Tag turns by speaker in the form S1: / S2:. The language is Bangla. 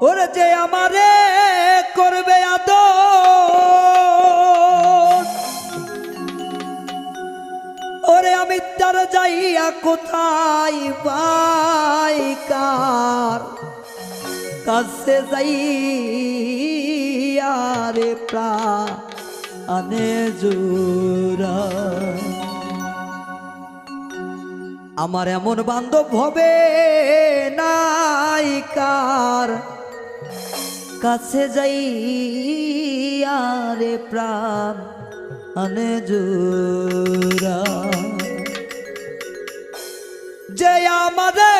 S1: ওরে যে আমারে করবে আদর, ওরে আমি তার যাইয়া কোথায় পাই, কার কাছে যাইয়া রে প্রাণে জুড়া। আমার এমন বান্ধব হবে নাই, কার কাছে যাইয়া রে প্রাণে জুড়া। যে আমাদের